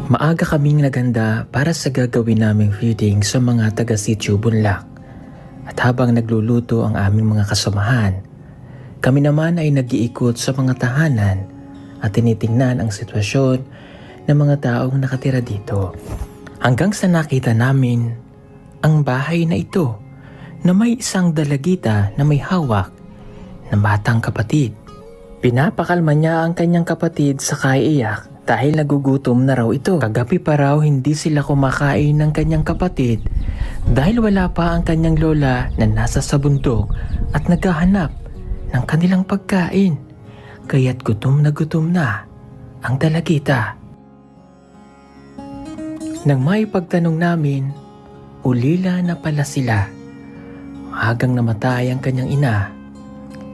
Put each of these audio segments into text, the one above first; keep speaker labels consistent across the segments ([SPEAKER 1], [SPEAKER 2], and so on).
[SPEAKER 1] Maaga kaming naganda para sa gagawin naming feeding sa mga taga-sitio Bunlak. At habang nagluluto ang aming mga kasamahan, kami naman ay nag-iikot sa mga tahanan at tinitingnan ang sitwasyon ng mga taong nakatira dito. Hanggang sa nakita namin ang bahay na ito na may isang dalagita na may hawak na batang kapatid. Pinapakalma niya ang kanyang kapatid sa kaiiyak dahil nagugutom na raw ito. Kagabi pa raw hindi sila kumakain ng kanyang kapatid dahil wala pa ang kanyang lola na nasa sa bundok at naghahanap ng kanilang pagkain. Kaya't gutom na ang dalagita. Nang may pagtanong namin, ulila na pala sila. Maagang namatay ang kanyang ina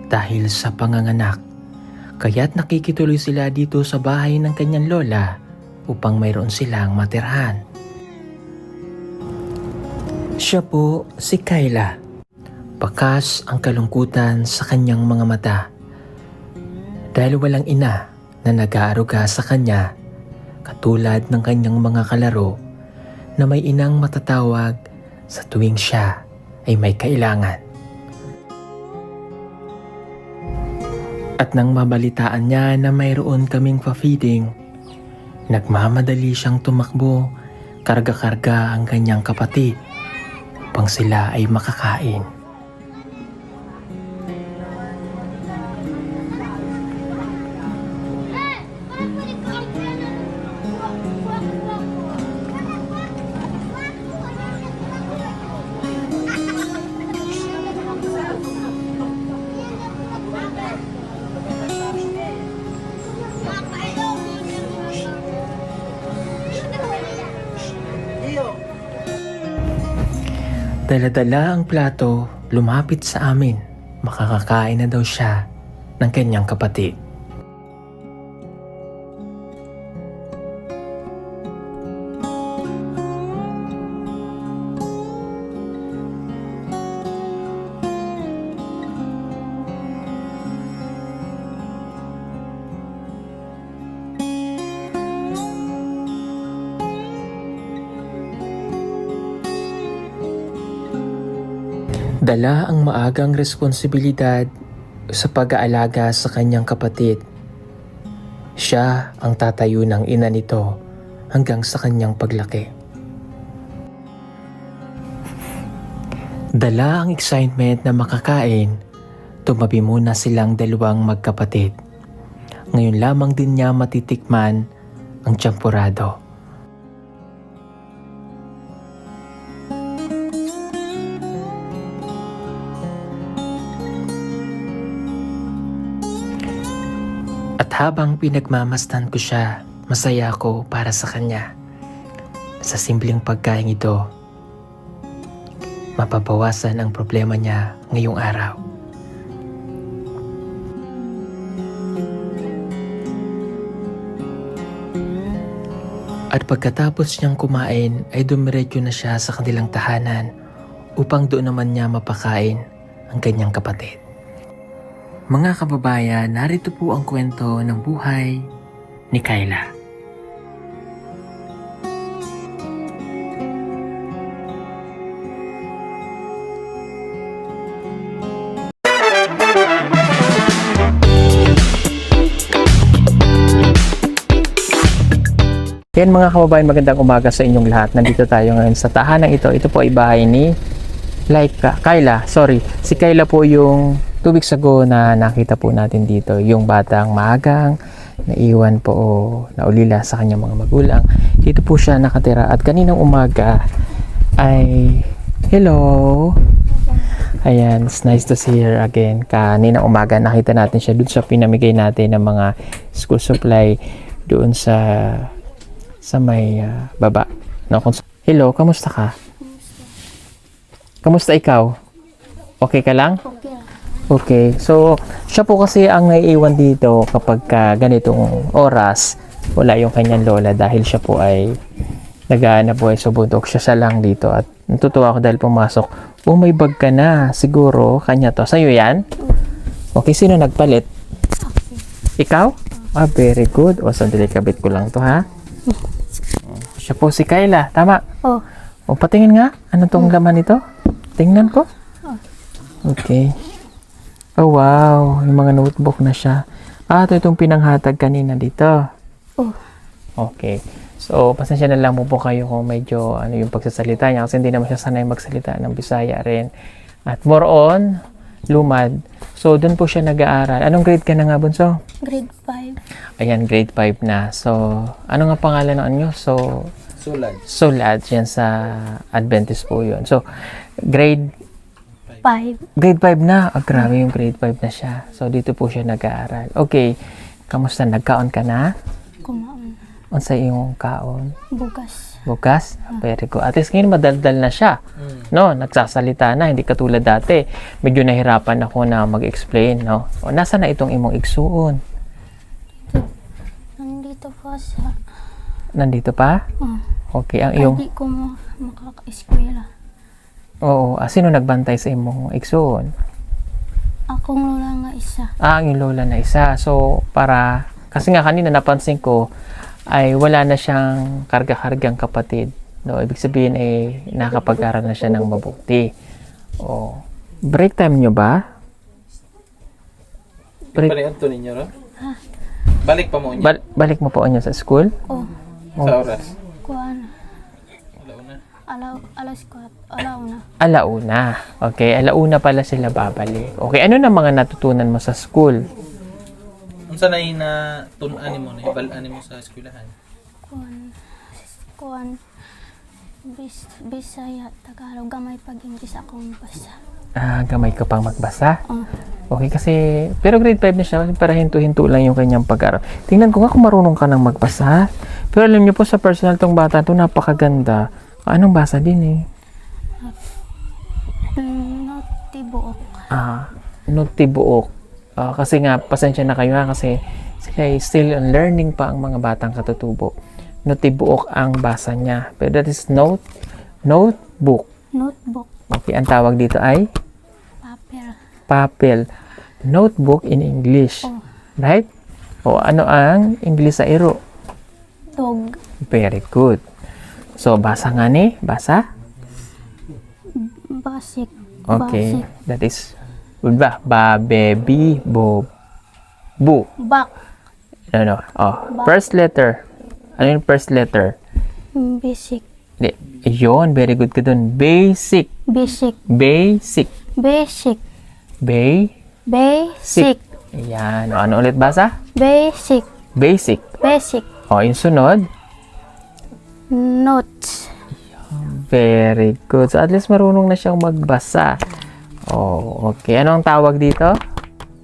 [SPEAKER 1] dahil sa panganganak. Kaya't nakikituloy sila dito sa bahay ng kanyang lola upang mayroon silang matirhan. Siya po si Kayla. Bakas ang kalungkutan sa kanyang mga mata dahil walang ina na nag-aaruga sa kanya katulad ng kanyang mga kalaro na may inang matatawag sa tuwing siya ay may kailangan. At nang mabalitaan niya na mayroon kaming pa-feeding, nagmamadali siyang tumakbo, karga-karga ang kanyang kapatid upang sila ay makakain. Dala-dala ang plato, lumapit sa amin. Makakakain na daw siya ng kanyang kapatid. Dala ang maagang responsibilidad sa pag-aalaga sa kanyang kapatid. Siya ang tatayo ng ina nito hanggang sa kanyang paglaki. Dala ang excitement na makakain, tumabi muna silang dalawang magkapatid. Ngayon lamang din niya matitikman ang champurado. At habang pinagmamasdan ko siya, masaya ako para sa kanya. Sa simpleng pagkain ito, mapabawasan ang problema niya ngayong araw. At pagkatapos niyang kumain ay dumiretso na siya sa kanilang tahanan upang doon naman niya mapakain ang kanyang kapatid. Mga kababayan, narito po ang kwento ng buhay ni Kayla. Yan mga kababayan, magandang umaga sa inyong lahat. Nandito tayo ngayon sa tahanan ito. Ito po ay bahay ni Kayla. Si Kayla po yung 2 weeks ago na nakita po natin dito, yung batang maagang naiwan po o naulila sa kanyang mga magulang. Dito po siya nakatira at kaninang umaga ay hello. Ayan, it's nice to see her again. Kaninang umaga nakita natin siya doon sa pinamigay natin ng mga school supply doon sa may baba. No? Hello, kamusta ka? Kamusta ikaw? Okay ka lang? Okay, so siya po kasi ang naiiwan dito kapag ganitong oras, wala yung kanyang lola dahil siya po ay nag-aanap po ay sa bundok. Siya lang dito at natutuwa ako dahil pumasok. Oh, may bag ka na. Siguro, kanya to. Sa'yo yan? Okay, sino nagpalit? Ikaw? Ah, very good. O, sandali, kabit ko lang to, ha? Siya po si Kayla. Tama.
[SPEAKER 2] Oh.
[SPEAKER 1] O, patingin nga. Ano tong laman nito? Tingnan ko. Okay. Oh, wow. Yung mga notebook na siya. Ito itong pinanghatag kanina dito.
[SPEAKER 2] Oh.
[SPEAKER 1] Okay. So, pasensya na lang po kayo kung medyo yung pagsasalita niya kasi hindi naman siya sanay magsalita ng Bisaya rin. At more on, lumad. So, doon po siya nag-aaral. Anong grade ka na nga, Bunso?
[SPEAKER 2] Grade 5.
[SPEAKER 1] Ayan, grade 5 na. So, ano nga pangalan ng anyo? So, Sulad. Yan sa Adventist po yun. So, grade
[SPEAKER 2] 5.
[SPEAKER 1] 5 na. Grabe yung grade 5 na siya. So, dito po siya nag-aaral. Okay. Kamusta? Nagkaon ka na?
[SPEAKER 2] Kumaon.
[SPEAKER 1] Unsa yung kaon?
[SPEAKER 2] Bukas.
[SPEAKER 1] Bukas? Very good. At least ngayon madaldal na siya. No, nagsasalita na, hindi katulad dati. Medyo nahirapan ako na mag-explain, no. O nasa na itong imong igsuon?
[SPEAKER 2] Nandito po sa...
[SPEAKER 1] Nandito pa? Okay, ang iyong
[SPEAKER 2] Hindi ko makaka-eskwela.
[SPEAKER 1] oo, sino nagbantay sa imong igsuon?
[SPEAKER 2] Akong lola nga isa.
[SPEAKER 1] Ang iyong lola na isa. So, para kasi nga kanina napansin ko ay wala na siyang karga-kargang kapatid. No, ibig sabihin ay nakapag-aral na siya ng mabuti. Oh. Break time nyo ba?
[SPEAKER 3] Pare ato ninyo ro? Balik pa mo niya
[SPEAKER 1] Balik mo po niya sa school?
[SPEAKER 2] Oh.
[SPEAKER 3] sa oras.
[SPEAKER 2] Kuan.
[SPEAKER 3] Alauna.
[SPEAKER 2] Alas 4. Alauna.
[SPEAKER 1] Alauna. Okay, alauna pala sila babalik. Okay, ano na mga natutunan mo sa school?
[SPEAKER 3] Unsa na na tun-an mo na ibal-an mo sa eskwelahan?
[SPEAKER 2] Kuan. Bisaya, Tagalog, gamay pag-English akong basa.
[SPEAKER 1] Gamay ka pang magbasa?
[SPEAKER 2] Oh.
[SPEAKER 1] Okay, kasi, pero grade 5 na siya, para hinto-hinto lang yung kanyang pag-aaral. Tingnan ko nga kung marunong ka nang magbasa. Pero alam niyo po, sa personal tong bata to, napakaganda. Anong basa din eh?
[SPEAKER 2] Notibuok.
[SPEAKER 1] Notibuok. Kasi nga, pasensya na kayo kasi sila ay still learning pa ang mga batang katutubo. Notibuok ang basa niya. Pero that is notebook.
[SPEAKER 2] Notebook.
[SPEAKER 1] Okay, ang tawag dito ay papel. Notebook in English.
[SPEAKER 2] Oh.
[SPEAKER 1] Right? O ano ang English sa iro?
[SPEAKER 2] Dog.
[SPEAKER 1] Very good. So, basa nga ni? Basa?
[SPEAKER 2] Basic.
[SPEAKER 1] Okay.
[SPEAKER 2] Basic.
[SPEAKER 1] That is, baby, bu.
[SPEAKER 2] Back.
[SPEAKER 1] No. First letter. Ano yung first letter?
[SPEAKER 2] Basic.
[SPEAKER 1] Yun, very good ka dun. Basic.
[SPEAKER 2] Basic.
[SPEAKER 1] Basic.
[SPEAKER 2] Basic.
[SPEAKER 1] Basic.
[SPEAKER 2] Basic.
[SPEAKER 1] Yan. Ano ulit basa?
[SPEAKER 2] Basic.
[SPEAKER 1] Basic.
[SPEAKER 2] Basic.
[SPEAKER 1] Yung sunod?
[SPEAKER 2] Notes.
[SPEAKER 1] Very good. So, at least marunong na siyang magbasa. Okay. Ano ang tawag dito?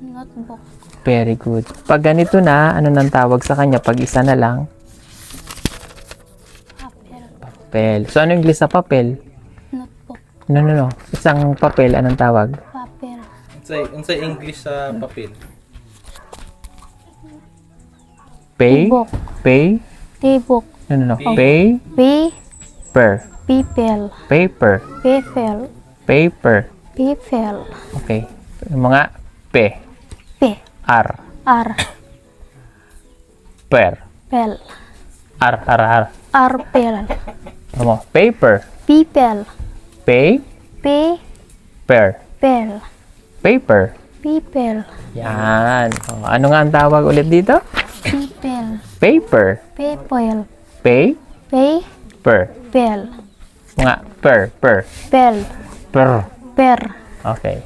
[SPEAKER 2] Notebook.
[SPEAKER 1] Very good. Pag ganito na, ano nang tawag sa kanya? Pag isa na lang? Papel. So, ano yung English sa papel?
[SPEAKER 2] Notebook.
[SPEAKER 1] No. Isang papel, anong tawag?
[SPEAKER 2] Papel.
[SPEAKER 3] Unsay English sa papel?
[SPEAKER 2] Book.
[SPEAKER 1] Pay?
[SPEAKER 2] Tibok.
[SPEAKER 1] No.
[SPEAKER 3] P.
[SPEAKER 1] Paper.
[SPEAKER 2] People.
[SPEAKER 1] Paper.
[SPEAKER 2] People.
[SPEAKER 1] Paper.
[SPEAKER 2] People.
[SPEAKER 1] Okay. Yung mga P.
[SPEAKER 2] P.
[SPEAKER 1] R.
[SPEAKER 2] R.
[SPEAKER 1] Per.
[SPEAKER 2] Pel.
[SPEAKER 1] R.
[SPEAKER 2] R. Pel.
[SPEAKER 1] Ano mo? Paper.
[SPEAKER 2] People.
[SPEAKER 1] Pay.
[SPEAKER 2] P.
[SPEAKER 1] Per.
[SPEAKER 2] Pel.
[SPEAKER 1] Paper.
[SPEAKER 2] People.
[SPEAKER 1] Yan. Ano nga ang tawag ulit dito?
[SPEAKER 2] People.
[SPEAKER 1] Paper.
[SPEAKER 2] People.
[SPEAKER 1] Pay.
[SPEAKER 2] Pay.
[SPEAKER 1] Per.
[SPEAKER 2] Pel.
[SPEAKER 1] Mga per.
[SPEAKER 2] Pel.
[SPEAKER 1] Per.
[SPEAKER 2] Per.
[SPEAKER 1] Okay.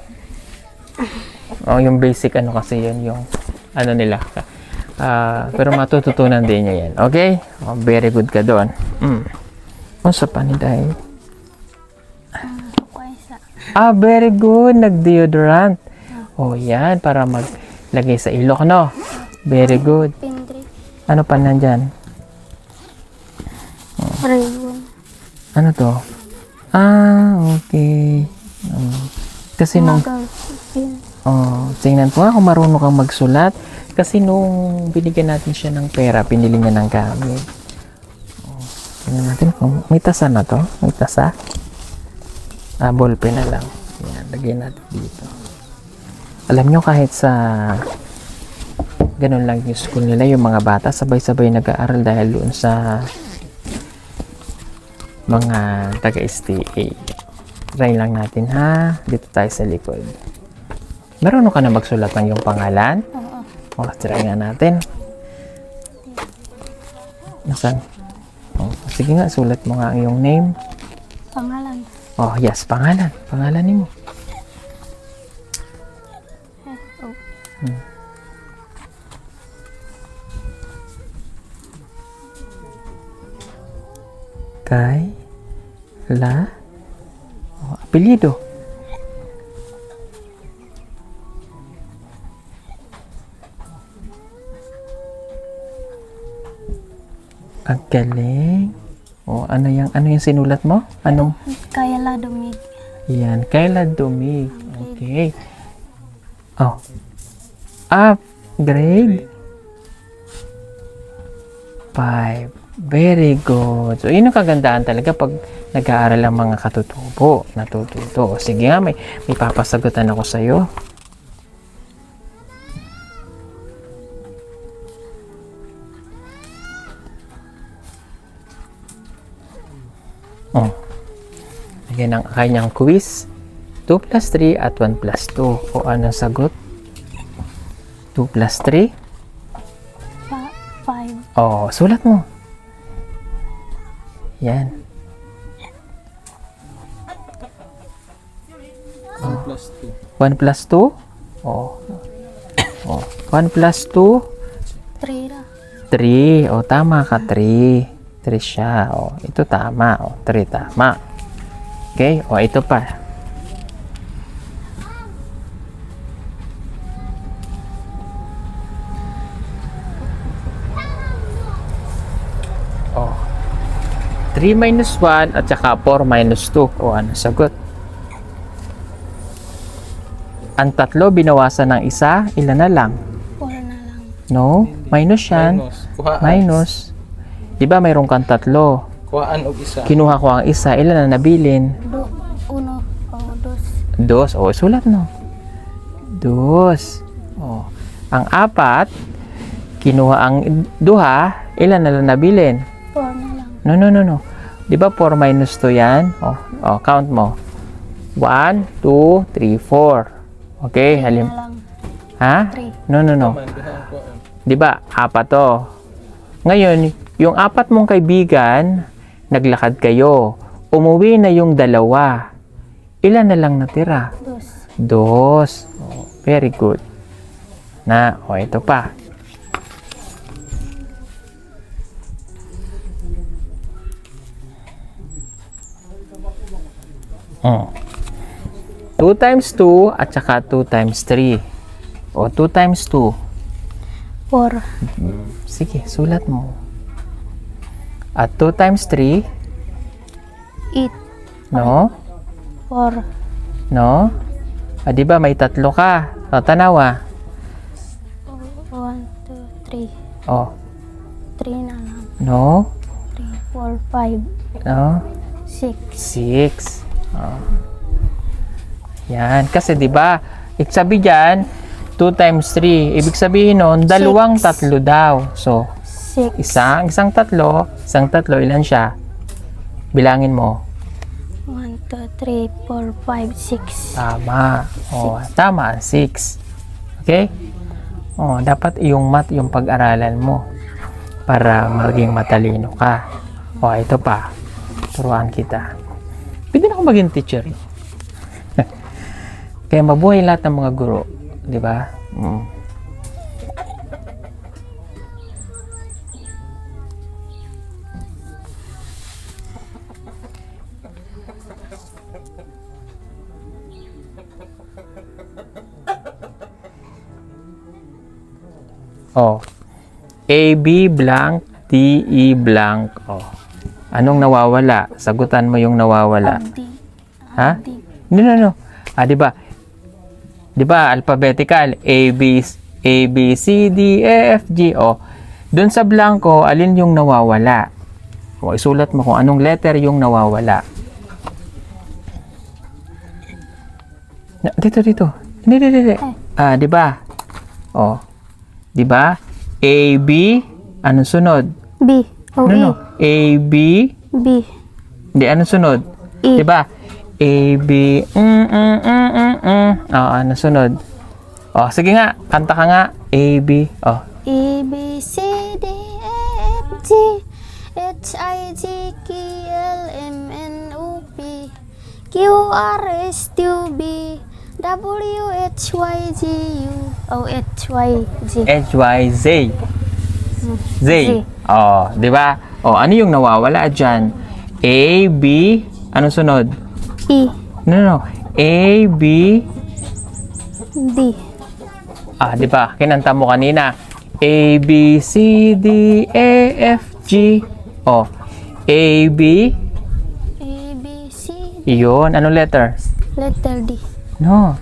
[SPEAKER 1] Yung basic ano kasi yun, yung ano nila. Pero matututunan din niya yan. Okay? Very good ka doon. Unsa pa ni Day? Very good. Nag-deodorant. Yan. Para maglagay sa ilok, no? Very good.
[SPEAKER 2] Pindri.
[SPEAKER 1] Ano pa nandyan?
[SPEAKER 2] Rayon.
[SPEAKER 1] Ano to? Okay. Kasi nung... tingnan ko nga kung marunong kang magsulat. Kasi nung binigyan natin siya ng pera, pinili niya ng gamit. Tingnan natin kung may tasa na to. May tasa. Ballpen na lang. Yan, lagyan natin dito. Alam nyo, kahit sa ganun lang yung school nila, yung mga bata, sabay-sabay nag-aaral dahil doon sa mga taga-STA. Try lang natin ha. Dito tayo sa likod. Marunong ka na magsulat ng iyong pangalan?
[SPEAKER 2] Oo.
[SPEAKER 1] Try nga natin. Nasaan? Sige nga, sulat mo nga ang iyong name.
[SPEAKER 2] Pangalan.
[SPEAKER 1] Yes, pangalan. Pangalan mo. Apelyido. Ang galing. Ano yung sinulat mo? Anong?
[SPEAKER 2] Kayla Dumig.
[SPEAKER 1] Yan, Kayla Dumig. Okay. Grade 5. Very good. So, yun ang kagandaan talaga pag nag-aaral ang mga katutubo. Natututo. Sige nga, may papasagutan ako sa'yo. Again, ang kanyang quiz. 2 plus 3 at 1 plus 2. Anong sagot? 2 plus 3?
[SPEAKER 2] 5.
[SPEAKER 1] Sulat mo. Yan.
[SPEAKER 3] 1 plus
[SPEAKER 1] 1 plus 2? 1 plus 2?
[SPEAKER 2] 3 ra.
[SPEAKER 1] 3. Tama ka. 3. 3 siya. Ito tama. 3 tama. Okay? Ito pa. Oh. 3 minus 1 at saka 4 minus 2. Ano sagot? Ang tatlo binawasan ng isa, ilan na lang?
[SPEAKER 2] 4 na lang.
[SPEAKER 1] No? Minus yan. Minus. Diba mayroon kang tatlo?
[SPEAKER 3] Kuhaan og isa.
[SPEAKER 1] Kinuha ko ang isa, ilan na nabilin?
[SPEAKER 2] 1 o 2.
[SPEAKER 1] 2. Sulat no. 2. Ang 4, kinuha ang 2, ilan na lang nabilin?
[SPEAKER 2] 4 na lang.
[SPEAKER 1] No. Di ba 4 minus 2 yan? Count mo. 1, 2, 3, 4. Okay,
[SPEAKER 2] Na lang.
[SPEAKER 1] Ha?
[SPEAKER 2] 3.
[SPEAKER 1] No. Di ba, 4 to. Ngayon, yung 4 mong kaibigan, naglakad kayo. Umuwi na yung 2. Ilan na lang natira?
[SPEAKER 2] 2.
[SPEAKER 1] 2. Very good. Ito pa. 2 times 2 at saka 2 times 3. 2 times 2.
[SPEAKER 2] 4.
[SPEAKER 1] Sige, sulat mo. At 2 times 3.
[SPEAKER 2] 8.
[SPEAKER 1] No?
[SPEAKER 2] 4.
[SPEAKER 1] No? Di ba may 3 ka? Tanawa.
[SPEAKER 2] 1, 2, 3. 3 na lang.
[SPEAKER 1] No?
[SPEAKER 2] 3, 4, 5.
[SPEAKER 1] No?
[SPEAKER 2] 6.
[SPEAKER 1] 6. Yan. Kasi di ba, sabi dyan, 2 times 3. Ibig sabihin nun, 2 tatlo daw. So,
[SPEAKER 2] 6.
[SPEAKER 1] isang tatlo, ilan siya? Bilangin mo.
[SPEAKER 2] 1, 2, 3, 4, 5, 6.
[SPEAKER 1] Tama. Tama, 6. Okay? Dapat yung math yung pag-aralan mo para maging matalino ka. Ito pa. Turuan kita. Pwede na ako maging teacher. Kaya mabuhay lahat ng mga guro. Di ba? AB blank, DE blank. Anong nawawala? Sagutan mo yung nawawala. Ha? No. Di ba alphabetical? A, B, C, D, E, F, G. Doon sa blanco, alin yung nawawala? Isulat mo kung anong letter yung nawawala. Dito. Hindi. Di ba? Di ba? A, B. Anong sunod?
[SPEAKER 2] B. O,
[SPEAKER 1] No. A, B.
[SPEAKER 2] B.
[SPEAKER 1] Hindi, ano sunod?
[SPEAKER 2] E.
[SPEAKER 1] Diba? A, B, ano sunod? Oh, sige nga, kanta ka nga. A, B, oh.
[SPEAKER 2] E, B, C, D, E, F, G, H, I, J, K, L, M, N, O, P, Q, R, S, T, U, V, W, H, Y, Z, U, O, H, Y, Z.
[SPEAKER 1] H, Y, Z. Z.
[SPEAKER 2] Z.
[SPEAKER 1] Oh, di ba? Oh, ano yung nawawala dyan? A, B, ano sunod?
[SPEAKER 2] E,
[SPEAKER 1] No. A, B,
[SPEAKER 2] D,
[SPEAKER 1] di ba? Kinanta mo kanina. A, B, C, D, E, F, G. Oh, A, B,
[SPEAKER 2] A, B, C,
[SPEAKER 1] yun. Anong letter?
[SPEAKER 2] letter D.
[SPEAKER 1] No.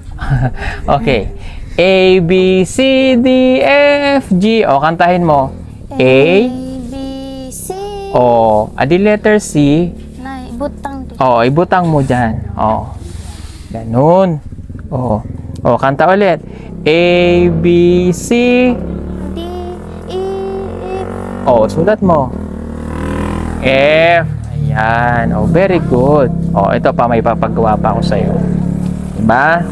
[SPEAKER 1] Okay. A, B, C, D, E, F, G. O, kantahin mo. A.
[SPEAKER 2] B, C,
[SPEAKER 1] O, adi letter C.
[SPEAKER 2] na butang D.
[SPEAKER 1] O, ibutang mo dyan. O. Ganun. O. O, kanta ulit. A, B, C.
[SPEAKER 2] D, E, F.
[SPEAKER 1] O, sulat mo. F. Ayan. O, very good. O, ito pa, may papagawa pa ako sa'yo. Diba?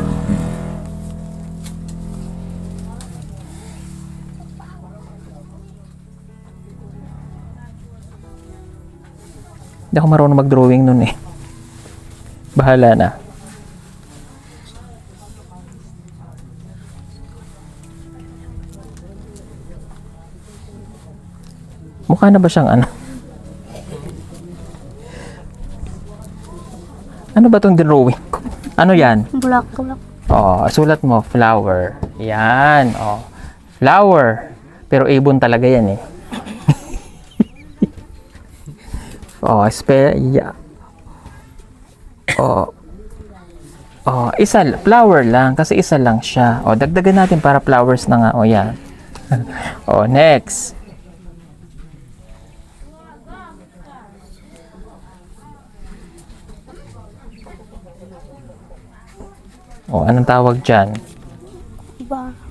[SPEAKER 1] Hindi ako marunong mag-drawing nun eh. Bahala na. Mukha na ba siyang ano? Ano ba tong drawing ko? Ano yan?
[SPEAKER 2] Bulak.
[SPEAKER 1] Oh, sulat mo, flower. Yan, oh. Flower. Pero ibon talaga yan eh. Oh, spell, yeah. Oh. Oh, flower lang kasi isa lang siya. Oh, dagdagan natin para flowers na nga. Oh, yan. Oh, next. Oh, anong tawag dyan?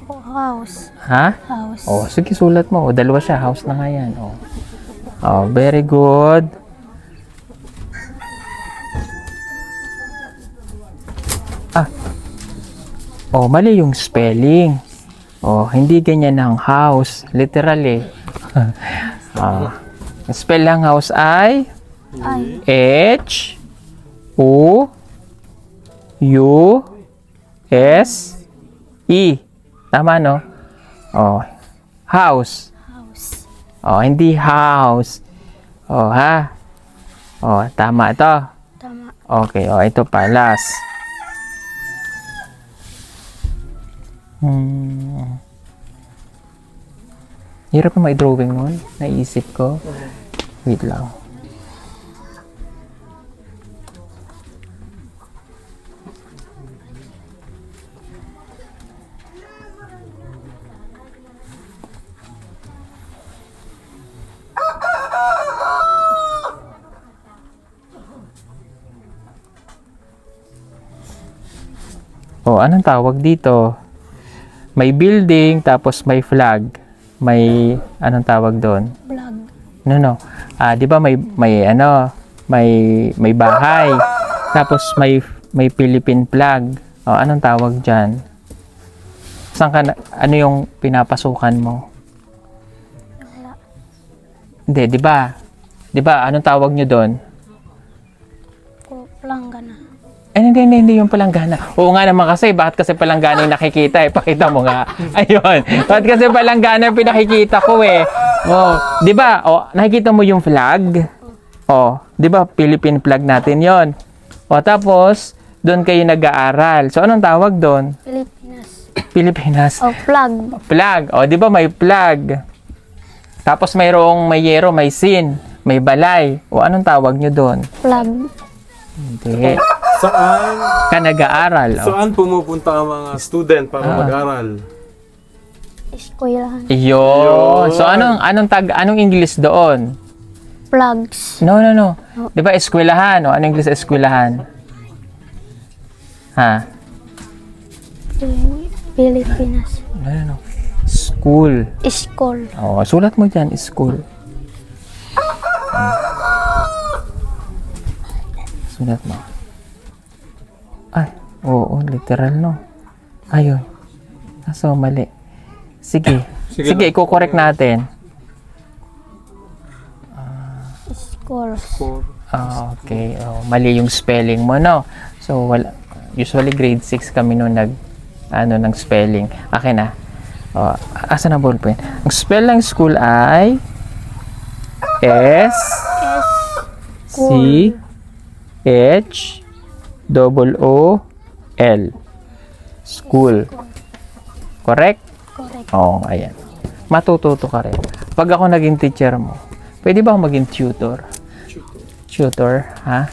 [SPEAKER 2] House.
[SPEAKER 1] Ha?
[SPEAKER 2] House.
[SPEAKER 1] Oh, sige, sulat mo. Oh, dalawa siya. House na nga yan. Oh. Oh, very good. Oh, mali yung spelling. Oh, hindi ganyan ang house. Literally. Spell lang house ay
[SPEAKER 2] I.
[SPEAKER 1] H U U S E. Tama, no? Oh, house.
[SPEAKER 2] House.
[SPEAKER 1] Oh, hindi house. Oh, ha? Oh, tama ito.
[SPEAKER 2] Tama.
[SPEAKER 1] Okay, oh, ito pa. Last. Hirap na ma-drawing nun. Naisip ko. Wait lang. Oh, anong tawag dito? May building, tapos may flag. May, anong tawag doon?
[SPEAKER 2] Vlog.
[SPEAKER 1] No. Di ba may bahay. Tapos may Philippine flag. Oh, anong tawag diyan? Ano yung pinapasukan mo?
[SPEAKER 2] Wala.
[SPEAKER 1] Hindi, di ba? Di ba, anong tawag nyo doon?
[SPEAKER 2] Langgana.
[SPEAKER 1] Hindi yung palanggana. Oo nga naman kasi, bakit kasi palanggana yung nakikita eh? Pakita mo nga. Ayun. Bakit kasi palanggana yung pinakikita ko eh? Oh, di ba? Oh, nakikita mo yung flag? Oh, di ba? Philippine flag natin yon. Oh, tapos, doon kayo nag-aaral. So, anong tawag doon?
[SPEAKER 2] Pilipinas.
[SPEAKER 1] Pilipinas.
[SPEAKER 2] Oh, flag.
[SPEAKER 1] Flag. Oh, di ba may flag? Tapos may yero, may sin, may balay. O, anong tawag nyo doon?
[SPEAKER 2] Flag.
[SPEAKER 1] Hindi.
[SPEAKER 4] Saan?
[SPEAKER 1] Ka nag-aaral. Oh.
[SPEAKER 4] Saan pumupunta ang mga student para mag-aral?
[SPEAKER 2] Eskwelahan.
[SPEAKER 1] Iyon. So, anong English doon?
[SPEAKER 2] Flags.
[SPEAKER 1] No. Di ba, eskwelahan? O, anong English eskwelahan? Ha?
[SPEAKER 2] Pilipinas.
[SPEAKER 1] No. School.
[SPEAKER 2] School.
[SPEAKER 1] Oh, sulat mo dyan, school. Sulat mo. Ay, oo, literal no. Ayun. So, mali. Sige. Sige, i-correct natin.
[SPEAKER 2] Scores.
[SPEAKER 1] Okay. Oh, mali yung spelling mo, no? So, usually grade 6 kami nung ng spelling. Akin na. Oh, asan ang ballpen? Ang spell ng school ay S C H O L. School. Correct?
[SPEAKER 2] Correct.
[SPEAKER 1] Oo, ayan. Matututo ka rin. Pag ako naging teacher mo, pwede ba ako maging tutor? Tutor, ha?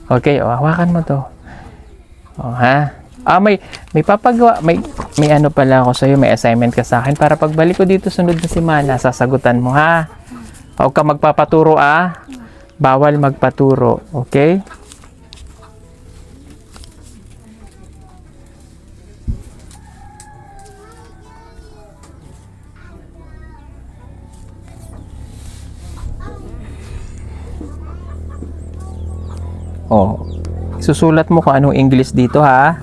[SPEAKER 1] Okay, hawakan mo to. Ha? May papagawa, may ano pala ako sa'yo, may assignment ka sa akin para pagbalik ko dito sunod na semana, sasagutan mo, ha? Huwag ka magpapaturo, Bawal magpaturo, okay? Susulat mo kung anong English dito, ha?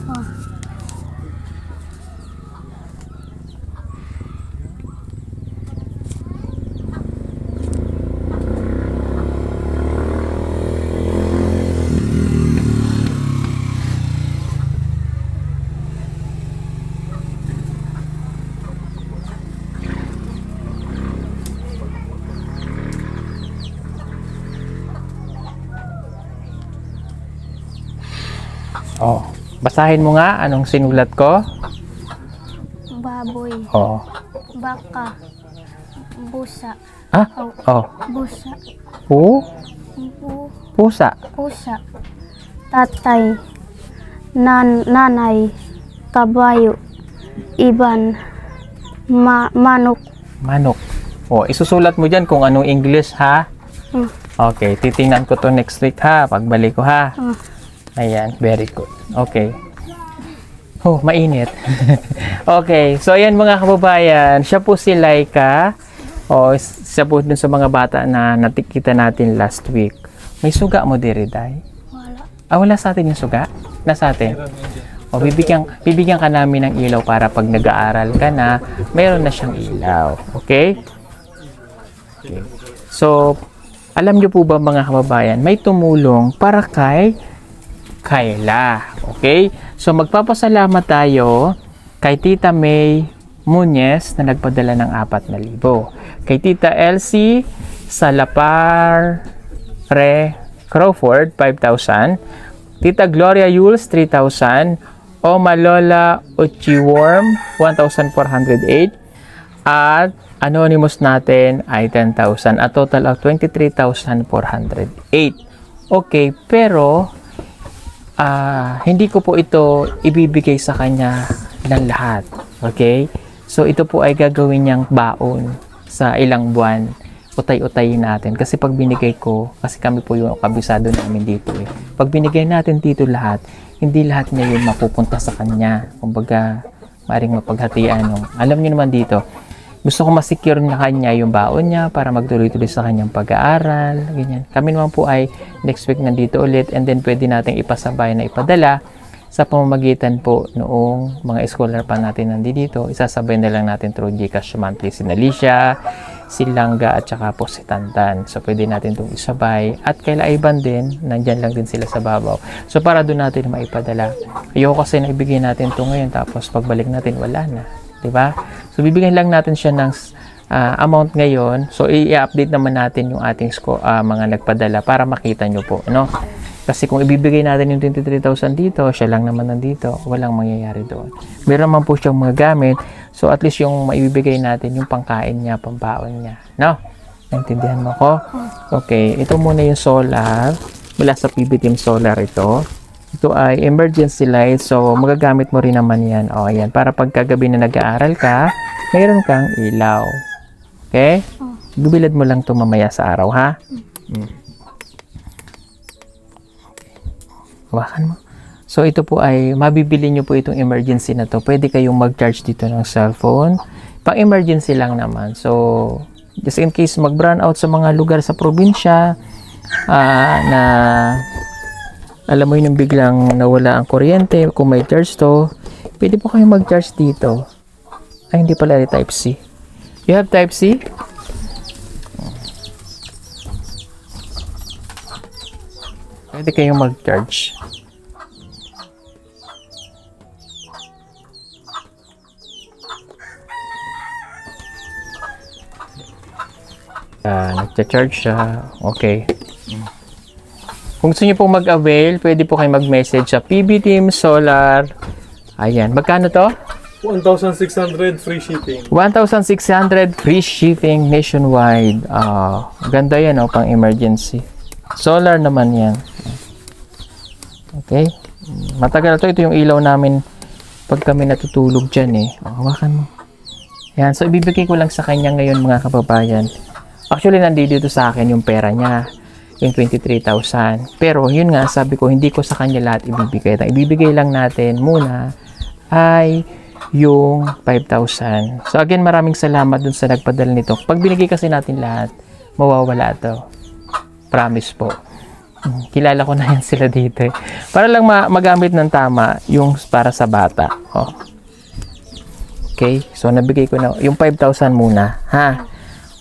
[SPEAKER 1] Basahin mo nga anong sinulat ko.
[SPEAKER 2] Baboy. Baka. Busa. Busa.
[SPEAKER 1] Pusa.
[SPEAKER 2] Pusa. Tatay. Nanay. Kabayo. Iban. Manok.
[SPEAKER 1] Manok. Isusulat mo dyan kung anong English, ha? Okay, titingnan ko to next week, ha? Pagbalik ko, ha? Ayan, very good. Okay. Mainit. Okay, so ayan mga kababayan, siya po si Laika. Siya po dun sa mga bata na natikita natin last week. May suga mo, Diriday?
[SPEAKER 2] Wala.
[SPEAKER 1] Wala sa atin yung suga? Nasa atin? Bibigyan ka namin ng ilaw para pag nag-aaral ka na, mayroon na siyang ilaw. Okay? So, alam niyo po ba mga kababayan, may tumulong para kay Kayla. Okay? So, magpapasalamat tayo kay Tita May Muñez na nagpadala ng 4,000. Kay Tita Elsie Salapar Crawford, 5,000. Tita Gloria Yules, 3,000. Oma Lola Uchiworm, 1,408. At anonymous natin ay 10,000. A total of 23,408. Okay, pero hindi ko po ito ibibigay sa kanya ng lahat. Okay? So, ito po ay gagawin niyang baon sa ilang buwan. Utay-utayin natin. Kasi pag binigay ko, kasi kami po yung kabisado namin dito. Pag binigay natin dito lahat, hindi lahat niya yun mapupunta sa kanya. Kumbaga, maring mapaghatian. Alam niyo naman dito, gusto ko masecure na kanya yung baon niya para magtuloy-tuloy sa kanyang pag-aaral, ganyan. Kami naman po ay next week nandito ulit and then pwede nating ipasabay na ipadala sa pamamagitan po noong mga scholar pa natin nandito. Isasabay na lang natin through GCash monthly si Alicia, si Langga at saka po si Tantan. So pwede natin itong isabay at kaila Ivan din, nandyan lang din sila sa babaw. So para doon natin maipadala. Ayoko kasi na ibigay natin ito ngayon tapos pagbalik natin wala na. Diba? So, bibigyan lang natin siya ng amount ngayon. So, i-update naman natin yung ating mga nagpadala para makita nyo po. No? Kasi kung ibibigay natin yung 23,000 dito, siya lang naman nandito, walang mangyayari doon. Meron naman po siyang mga gamit. So, at least yung maibibigay natin, yung pangkain niya, pambaon niya. No? Naintindihan mo ko? Okay. Ito muna yung solar. Mula sa PB Team Solar ito. Ito ay emergency light. So, magagamit mo rin naman yan. Ayan. Para pagkagabi na nag-aaral ka, mayroon kang ilaw. Okay? Gubilad mo lang ito mamaya sa araw, ha? Hawakan mo. So, ito po ay, mabibili nyo po itong emergency na to. Pwede kayong mag-charge dito ng cellphone. Pang-emergency lang naman. So, just in case mag-brown out sa mga lugar sa probinsya, na alam mo yun yung biglang nawala ang kuryente, kung may charge to, pwede po kayo mag-charge dito. Ay, hindi pala type C. You have type C? Pwede kayong mag-charge. Nagcha-charge siya. Okay. Kung gusto niyo pong mag-avail, pwede po kayo mag-message sa PB Team Solar. Ayan. Magkano to?
[SPEAKER 4] 1,600 free shipping.
[SPEAKER 1] 1,600 free shipping nationwide. Ganda yan, oh, pang emergency. Solar naman yan. Okay. Matagal to. Ito yung ilaw namin pag kami natutulog dyan eh. Hawakan mo. Yan. So, ibibigay ko lang sa kanya ngayon mga kababayan. Actually, nandito sa akin yung pera niya. Yung 23,000. Pero, yun nga, sabi ko, hindi ko sa kanya lahat ibibigay. Ang ibibigay lang natin muna ay yung 5,000. So, again, maraming salamat dun sa nagpadala nito. Pag binigay kasi natin lahat, mawawala to. Promise po. Kilala ko na yan sila dito eh. Para lang magamit ng tama yung para sa bata. Oh. Okay? So, nabigay ko na yung 5,000 muna. Ha?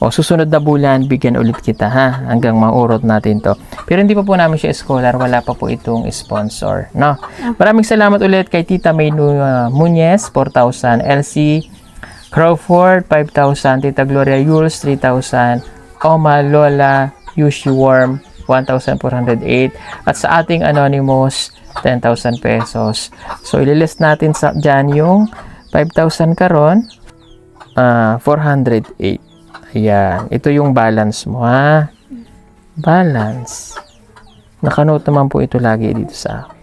[SPEAKER 1] O, susunod na bulan, bigyan ulit kita, ha? Hanggang maurot natin to. Pero hindi pa po namin siya scholar. Wala pa po itong sponsor, no? Maraming salamat ulit kay Tita May Muñez, 4,000. LC Crawford, 5,000. Tita Gloria Yules, 3,000. Oma Lola Yushi Worm, 1,408. At sa ating Anonymous, 10,000 pesos. So, ililist natin dyan yung 5,000 karon, 408. Ayan. Ito yung balance mo, ha? Balance. Nakanote naman po ito lagi dito sa akin.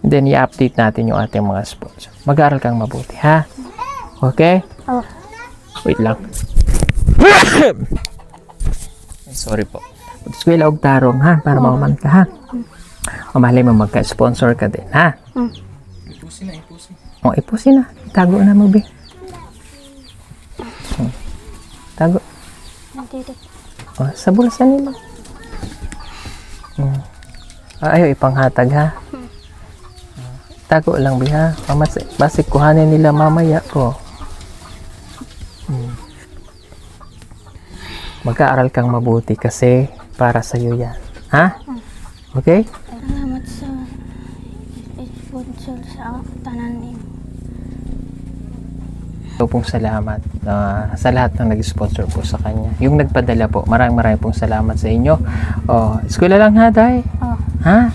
[SPEAKER 1] And then, i-update natin yung ating mga sponsor. Mag-aaral kang mabuti, ha? Okay?
[SPEAKER 2] Oh.
[SPEAKER 1] Wait lang. Sorry po. Eskwela og tarong, ha? Para mauman ka, ha? Malay mo magka-sponsor ka din, ha?
[SPEAKER 3] Ipusin na, ipusin.
[SPEAKER 1] O, ipusin na. Tago na mo, be. Tago.
[SPEAKER 2] Nandito.
[SPEAKER 1] O, sa bulsa nila. Ayaw, ipanghatag, ha? Tago lang, be, ha? Basik kuhanin nila mamaya ko. Mag-aaral kang mabuti kasi para sa'yo yan. Ha? Okay?
[SPEAKER 2] Salamat sa sponsor sa tanan niyo.
[SPEAKER 1] Ito pong salamat sa lahat ng nag-sponsor po sa kanya. Yung nagpadala po, maraming pong salamat sa inyo. O, eskwela lang ha, Day?
[SPEAKER 2] Oh.
[SPEAKER 1] Ha?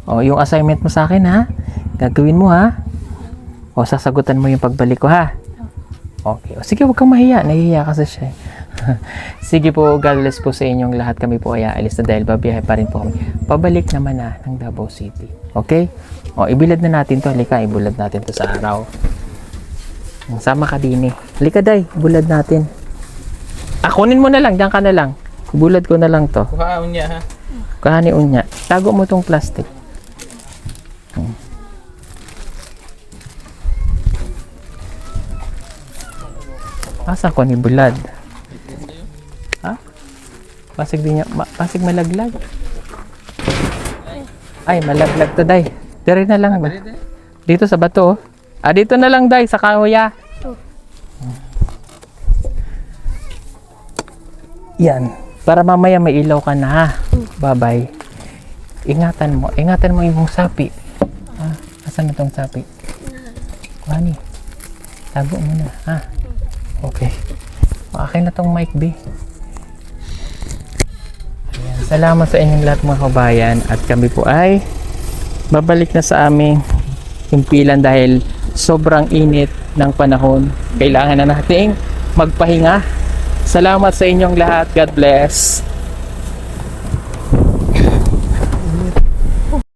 [SPEAKER 1] O, yung assignment mo sa akin, ha? Gagawin mo, ha? O, sasagutan mo yung pagbalik ko, ha? Okay. O, sige, huwag kang mahiya. Nahihiya kasi siya. Sige po, God bless po sa inyong lahat. Kami po ay aalis na dahil babiyahe pa rin po kami. Pabalik naman na ng Davao City. Okay? O, ibilad na natin to. Halika, ibulad natin to sa araw. Sama ka din eh. Halika, Day. Bulad natin. Kunin mo na lang. Diyan ka na lang. Bulad ko na lang to.
[SPEAKER 3] Kuhaan niya, ha?
[SPEAKER 1] Kahani unya. Tago mo tong plastic. Asa ko ni bulad? Ha? Pasig din niya. Pasig malaglag. Ay, malaglag to, Day. Dire na lang. Dito sa bato, oh. Dito na lang, Day, sa kahoya. Yan. Para mamaya may ilaw ka na, ha? Bye-bye. Ingatan mo. Ingatan mo yung sapi. Asan na tong sapi? Kuhani. Tago mo na, ha? Okay. Akin na tong mic, B. Ayan. Salamat sa inyong lahat, mga kabayan. At kami po ay babalik na sa aming himpilan dahil sobrang init ng panahon. Kailangan na nating magpahinga. Salamat sa inyong lahat. God bless.